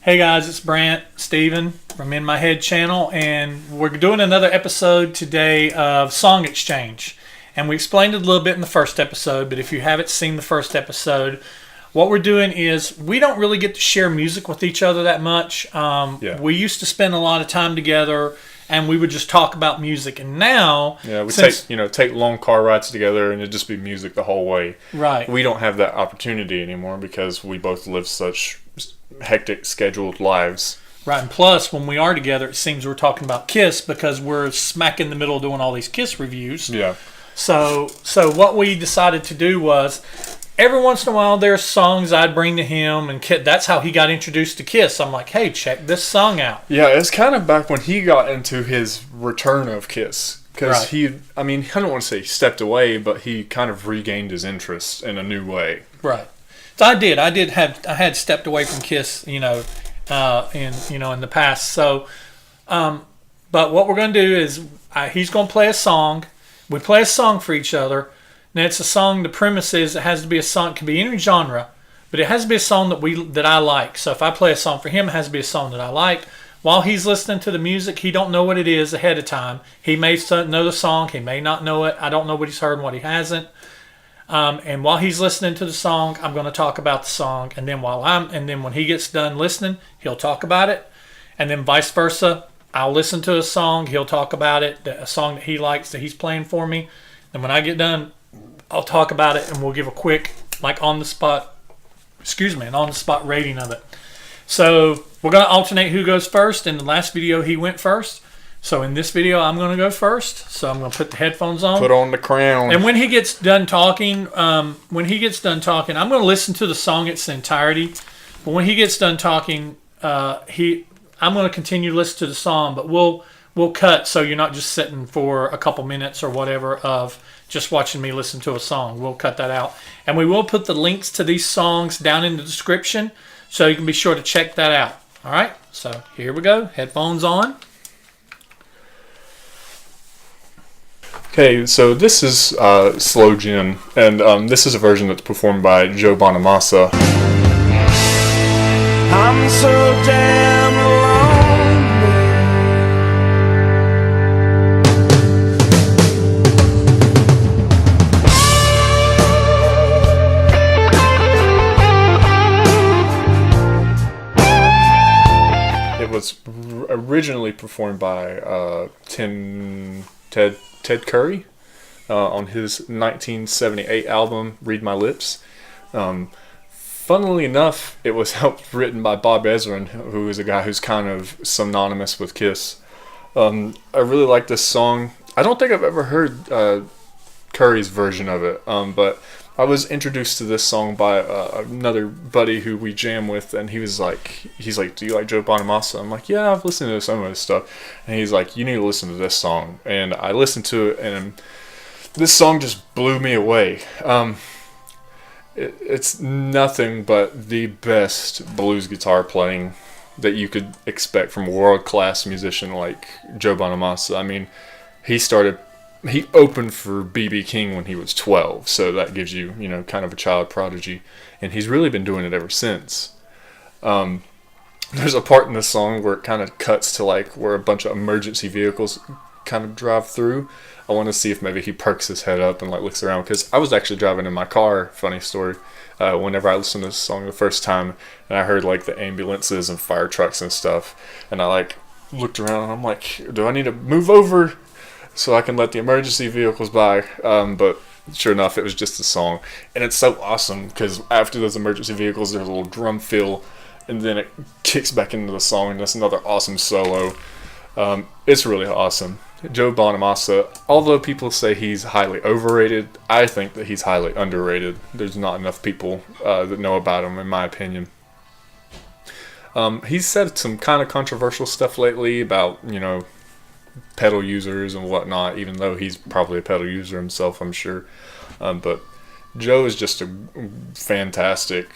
Hey guys, it's Brant, Steven from In My Head channel, and we're doing another episode today of Song Exchange. And we explained it a little bit in the first episode, but if you haven't seen the first episode, what we're doing is we don't really get to share music with each other that much. We used to spend a lot of time together, and we would just talk about music. And now, we take long car rides together, and it'd just be music the whole way. Right. We don't have that opportunity anymore because we both live such hectic scheduled lives. Right, and plus when we are together, it seems we're talking about Kiss because we're smack in the middle of doing all these Kiss reviews. Yeah. So what we decided to do was, every once in a while, there's songs I'd bring to him, and that's how he got introduced to Kiss. I'm like, hey, check this song out. Yeah, it's kind of back when he got into his return of Kiss. Because I don't want to say he stepped away, but he kind of regained his interest in a new way. Right. So I had stepped away from Kiss, in the past. So, but what we're going to do is he's going to play a song. We play a song for each other. Now it's a song. The premise is it has to be a song. It can be any genre, but it has to be a song that I like. So if I play a song for him, it has to be a song that I like. While he's listening to the music, he don't know what it is ahead of time. He may know the song. He may not know it. I don't know what he's heard and what he hasn't. And while he's listening to the song, I'm going to talk about the song. And then when he gets done listening, he'll talk about it. And then vice versa. I'll listen to a song. He'll talk about it, a song that he likes that he's playing for me. And when I get done, I'll talk about it, and we'll give a quick, on the spot rating of it. So we're going to alternate who goes first. In the last video, he went first. So in this video, I'm going to go first. So I'm going to put the headphones on. Put on the crown. And when he gets done talking, I'm going to listen to the song in its entirety. But when he gets done talking, I'm going to continue to listen to the song. But we'll cut so you're not just sitting for a couple minutes or whatever of just watching me listen to a song. We'll cut that out. And we will put the links to these songs down in the description so you can be sure to check that out. All right? So here we go. Headphones on. Okay, so this is Slow Gin, and this is a version that's performed by Joe Bonamassa. I'm so damn lonely. It was originally performed by Ted Curry on his 1978 album Read My Lips. Funnily enough, it was written by Bob Ezrin, who is a guy who's kind of synonymous with Kiss. I really like this song. I don't think I've ever heard Curry's version of it, but I was introduced to this song by another buddy who we jam with, and he's like, do you like Joe Bonamassa? I'm like, yeah, I've listened to some of his stuff. And he's like, you need to listen to this song. And I listened to it, and this song just blew me away. It's nothing but the best blues guitar playing that you could expect from a world-class musician like Joe Bonamassa. I mean, he opened for B.B. King when he was 12, so that gives you, kind of a child prodigy. And he's really been doing it ever since. There's a part in the song where it kind of cuts to where a bunch of emergency vehicles kind of drive through. I want to see if maybe he perks his head up and looks around, because I was actually driving in my car, funny story, whenever I listened to this song the first time, and I heard the ambulances and fire trucks and stuff, and I looked around and I'm like, do I need to move over so I can let the emergency vehicles by? But sure enough, it was just a song. And it's so awesome because after those emergency vehicles, there's a little drum fill, and then it kicks back into the song, and that's another awesome solo. It's really awesome. Joe Bonamassa, although people say he's highly overrated, I think that he's highly underrated. There's not enough people that know about him, in my opinion. He's said some kind of controversial stuff lately about, pedal users and whatnot, even though he's probably a pedal user himself, I'm sure. But Joe is just a fantastic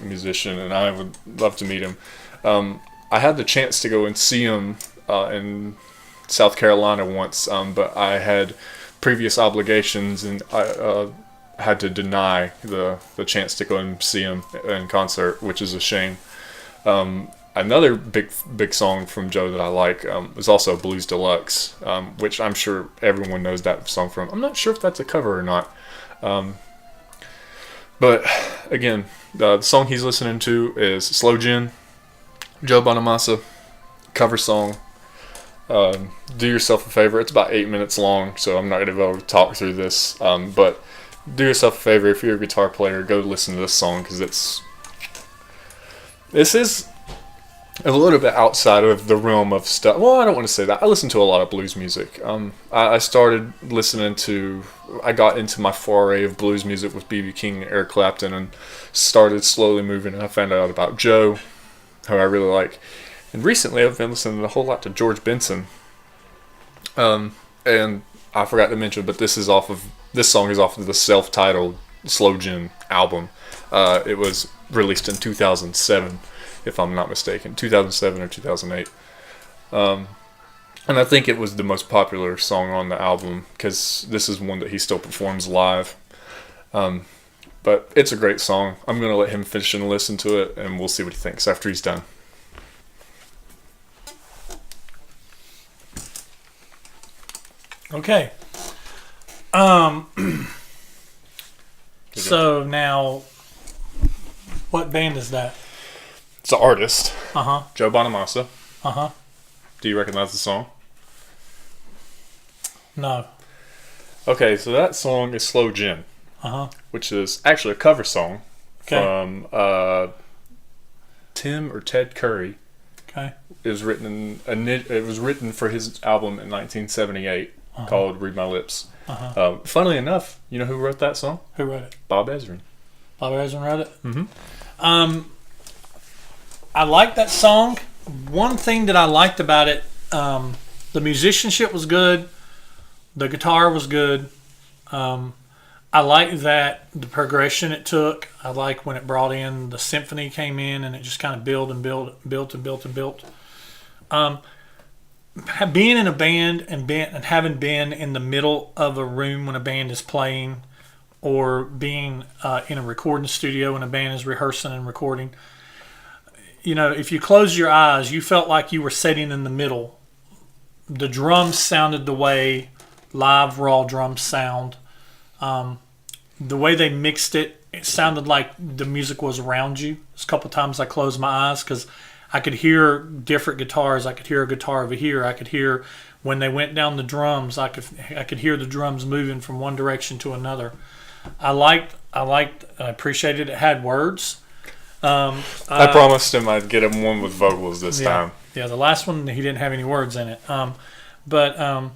musician, and I would love to meet him. I had the chance to go and see him in South Carolina once, but I had previous obligations, and I had to deny the chance to go and see him in concert, which is a shame. Another big song from Joe that I like is also Blues Deluxe, which I'm sure everyone knows that song from. I'm not sure if that's a cover or not. But again, the song he's listening to is Slow Gin, Joe Bonamassa, cover song. Do yourself a favor. It's about 8 minutes long, so I'm not going to be able to talk through this. But do yourself a favor, if you're a guitar player, go listen to this song, because this is a little bit outside of the realm of stuff. Well, I don't want to say that. I listen to a lot of blues music. I started listening to, I got into my foray of blues music with B.B. King and Eric Clapton, and started slowly moving, and I found out about Joe, who I really like. And recently I've been listening a whole lot to George Benson. And I forgot to mention, but this song is off of the self-titled Slow Gin album. It was released in 2007. If I'm not mistaken, 2007 or 2008. And I think it was the most popular song on the album, because this is one that he still performs live. But it's a great song. I'm going to let him finish and listen to it, and we'll see what he thinks after he's done. Okay. So now, what band is that? It's an artist, Uh-huh. Joe Bonamassa. Uh-huh. Do you recognize the song? No. Okay, so that song is Slow Gin, Uh-huh. which is actually a cover song Okay. from Tim or Ted Curry. Okay. It was written for his album in 1978 called "Read My Lips." Funnily enough, you know who wrote that song? Who wrote it? Bob Ezrin. Bob Ezrin wrote it? Mm-hmm. I like that song. One thing that I liked about it, the musicianship was good. The guitar was good. I like that the progression it took. I like when it brought in the symphony came in, and it just kind of built. Being in a band and having been in the middle of a room when a band is playing, or being in a recording studio when a band is rehearsing and recording, you know, if you close your eyes, you felt like you were sitting in the middle. The drums sounded the way live raw drums sound. The way they mixed it, it sounded like the music was around you. There's a couple times I closed my eyes because I could hear different guitars. I could hear a guitar over here. I could hear when they went down the drums. I could hear the drums moving from one direction to another. I appreciated it had words. I promised him I'd get him one with vocals this time. Yeah, the last one he didn't have any words in it. But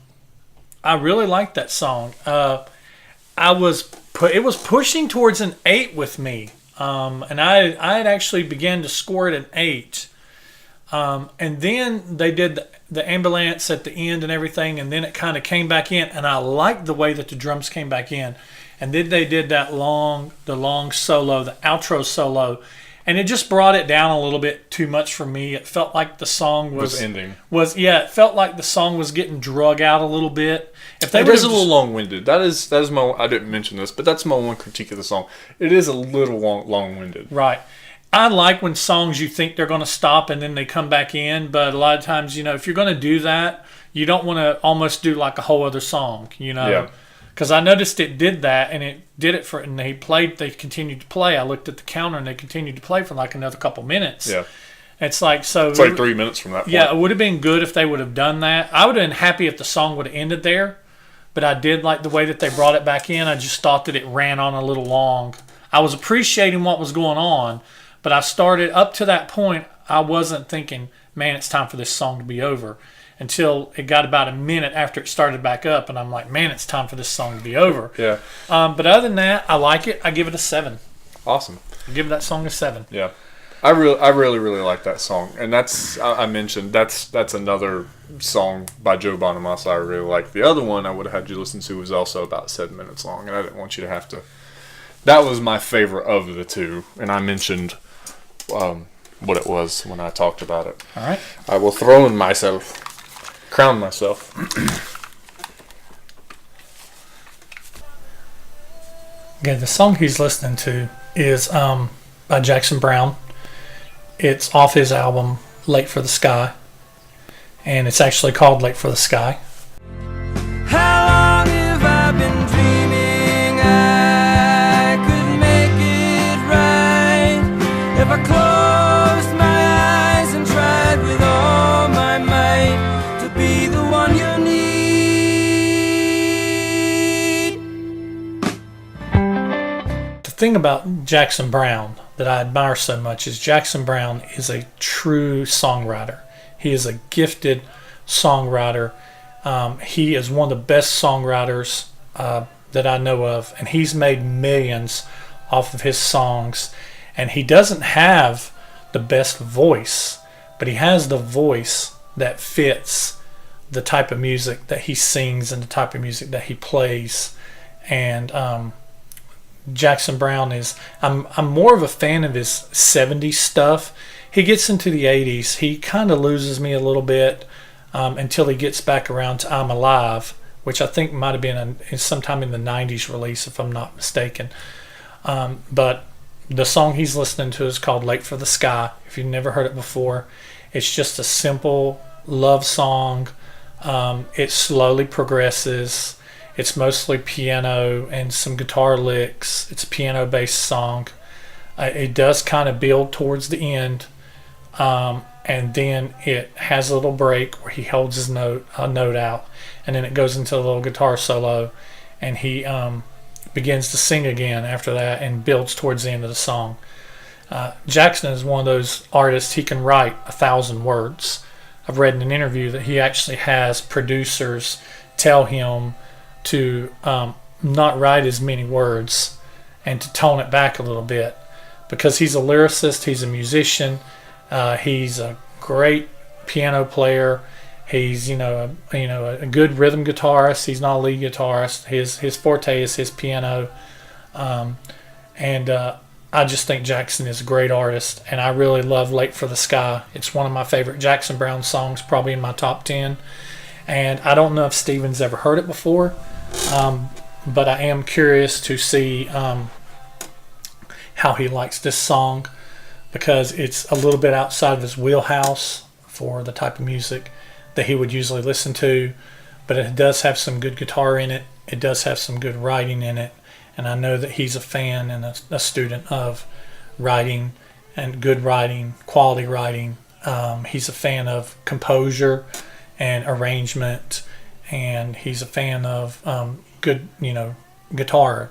I really liked that song. It was pushing towards an 8 with me, and I had actually began to score it an 8. And then they did the ambulance at the end and everything, and then it kind of came back in, and I liked the way that the drums came back in. And then they did the long solo, the outro solo, and it just brought it down a little bit too much for me. It felt like the song was ending. It felt like the song was getting drug out a little bit. If they It is a little long-winded. That is my. I didn't mention this, but that's my one critique of the song. It is a little long-winded. Right. I like when songs you think they're going to stop and then they come back in, but a lot of times, you know, if you're going to do that, you don't want to almost do like a whole other song, you know. Yeah. Because I noticed it did that, and it did it for, and they continued to play. I looked at the counter, and they continued to play for like another couple minutes. Yeah. It's like, so. It's like 3 minutes from that point. Yeah, it would have been good if they would have done that. I would have been happy if the song would have ended there, but I did like the way that they brought it back in. I just thought that it ran on a little long. I was appreciating what was going on, but I started up to that point, I wasn't thinking, man, it's time for this song to be over. Until it got about a minute after it started back up, and I'm like, man, it's time for this song to be over. Yeah. But other than that, I like it. I give it a 7. Awesome. I give that song a 7. Yeah. I really like that song, and I mentioned that's another song by Joe Bonamassa I really like. The other one I would have had you listen to was also about 7 minutes long, and I didn't want you to have to. That was my favorite of the two, and I mentioned what it was when I talked about it. All right. I will crown myself. Okay, the song he's listening to is by Jackson Browne. It's off his album Late for the Sky, and it's actually called Late for the Sky. How long have I been dreaming I could make it right if I closed my eyes and tried with all my might to be the one you need? The thing about Jackson Browne that I admire so much is Jackson Browne is a true songwriter. He is a gifted songwriter. He is one of the best songwriters that I know of, and he's made millions off of his songs. And he doesn't have the best voice, but he has the voice that fits the type of music that he sings and the type of music that he plays. And Jackson Browne is, I'm more of a fan of his 70s stuff. He gets into the 80s. He kind of loses me a little bit until he gets back around to I'm Alive, which I think might have been sometime in the 90s release, if I'm not mistaken. But the song he's listening to is called Late for the Sky. If you've never heard it before, it's just a simple love song. It slowly progresses. It's mostly piano and some guitar licks. It's a piano-based song. It does kind of build towards the end, and then it has a little break where he holds his note out, and then it goes into a little guitar solo, and he begins to sing again after that and builds towards the end of the song. Jackson is one of those artists, he can write 1,000 words. I've read in an interview that he actually has producers tell him to not write as many words and to tone it back a little bit, because he's a lyricist, he's a musician, he's a great piano player, he's a good rhythm guitarist. He's not a lead guitarist. His forte is his piano, and I just think Jackson is a great artist, and I really love Late for the Sky. It's one of my favorite Jackson Browne songs, probably in my top 10. And I don't know if Steven's ever heard it before, but I am curious to see how he likes this song, because it's a little bit outside of his wheelhouse for the type of music that he would usually listen to, but it does have some good guitar in it. It does have some good writing in it, and I know that he's a fan and a student of writing and good writing, quality writing. He's a fan of composure and arrangement, and he's a fan of good, guitar,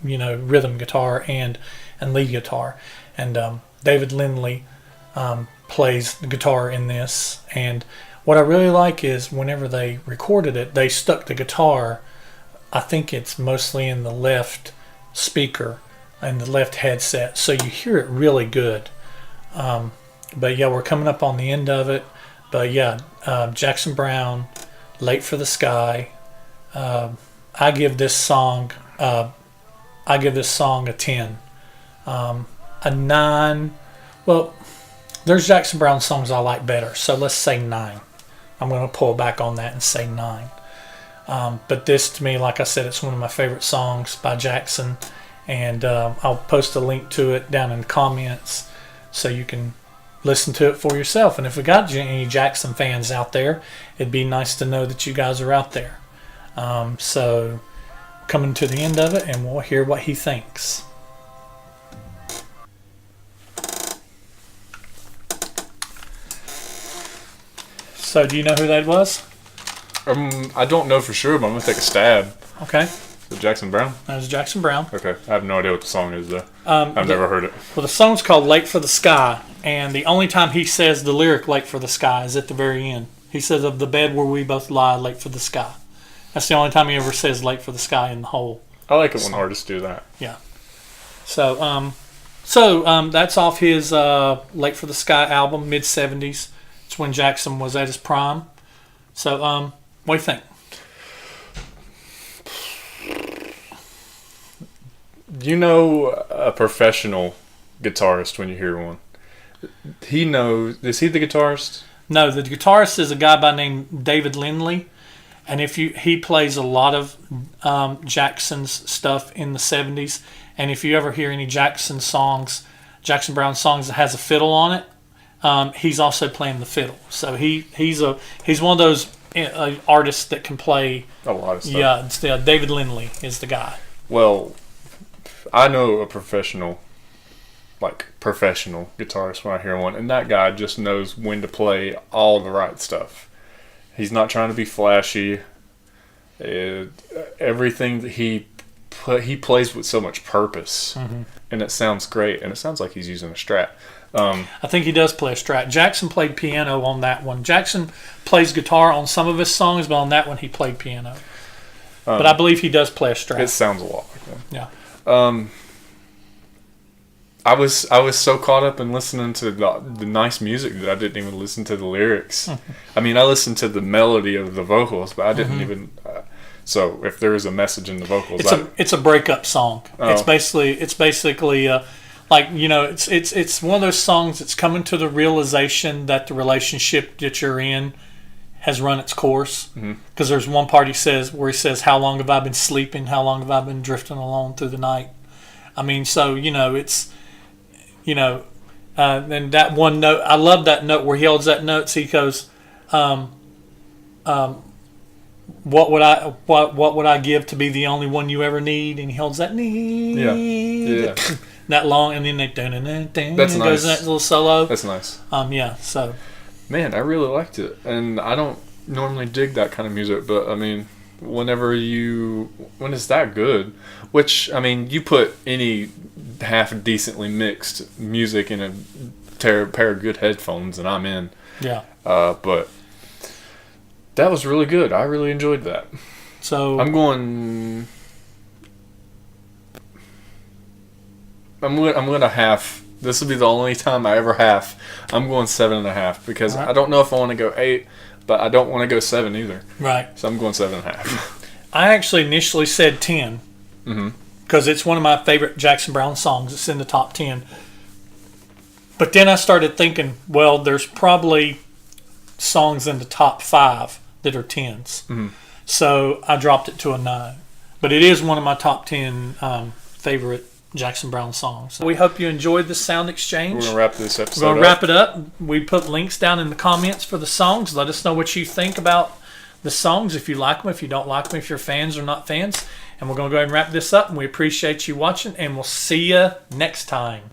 rhythm guitar and lead guitar. And David Lindley plays the guitar in this. And what I really like is whenever they recorded it, they stuck the guitar, I think it's mostly in the left speaker and the left headset, so you hear it really good. But yeah, we're coming up on the end of it. But yeah, Jackson Browne, Late for the Sky. I give this song a 10. A 9. Well, there's Jackson Browne songs I like better, so let's say 9. I'm going to pull back on that and say 9. But this, to me, like I said, it's one of my favorite songs by Jackson, and I'll post a link to it down in the comments so you can listen to it for yourself. And if we got any Jackson fans out there, it'd be nice to know that you guys are out there. So coming to the end of it, and we'll hear what he thinks. So do you know who that was? I don't know for sure, but I'm gonna take a stab. Okay. So Jackson Browne? That was Jackson Browne. Okay. I have no idea what the song is though. I've never heard it. Well, the song's called Late for the Sky, and the only time he says the lyric Late for the Sky is at the very end. He says, of the bed where we both lie, late for the sky. That's the only time he ever says late for the sky in the whole I like it when song. artists do that. Yeah. So that's off his Late for the Sky album, mid-70s. It's when Jackson was at his prime. So, what do you think? You know a professional guitarist when you hear one. He knows. Is he the guitarist? No, the guitarist is a guy by name David Lindley, and he plays a lot of Jackson's stuff in the 70s. And if you ever hear any Jackson songs, Jackson Browne songs that has a fiddle on it, he's also playing the fiddle. So he's one of those artists that can play A lot of stuff. Yeah, it's David Lindley is the guy. Well, I know a professional guitarist when I hear one, and that guy just knows when to play all the right stuff. He's not trying to be flashy. Everything that he plays with so much purpose, and it sounds great, and it sounds like he's using a Strat. I think he does play a Strat. Jackson played piano on that one. Jackson plays guitar on some of his songs, but on that one he played piano. But I believe he does play a Strat. It sounds a lot like that. Yeah. I was so caught up in listening to the nice music that I didn't even listen to the lyrics. I mean, I listened to the melody of the vocals, but I didn't even. So if there is a message in the vocals, it's a breakup song. Oh. It's basically like, you know, it's one of those songs that's coming to the realization that the relationship that you're in has run its course. Because there's one part he says, "How long have I been sleeping? How long have I been drifting alone through the night?" I mean, so it's. And that one note, I love that note where he holds that note. So he goes, what would I give to be the only one you ever need? And he holds that need. Yeah. That long, and then they That's and nice. goes in that little solo. That's nice. Yeah. So. Man, I really liked it, and I don't normally dig that kind of music, but I mean, when it's that good, which, I mean, you put any half decently mixed music in a pair of good headphones and I'm in. Yeah. But that was really good. I really enjoyed that. So I'm going to half. This will be the only time I ever half. I'm going 7.5 because right. I don't know if I want to go 8, but I don't want to go 7 either. Right. So I'm going 7.5. I actually initially said 10 because it's one of my favorite Jackson Browne songs. It's in the top 10. But then I started thinking, well, there's probably songs in the top 5 that are 10s. So I dropped it to a 9. But it is one of my top 10 favorite Jackson Browne songs. So we hope you enjoyed this sound exchange. We're going to wrap this episode We're going to wrap it up. We put links down in the comments for the songs. Let us know what you think about the songs, if you like them, if you don't like them, if you're fans or not fans. And we're going to go ahead and wrap this up. And we appreciate you watching, and we'll see you next time.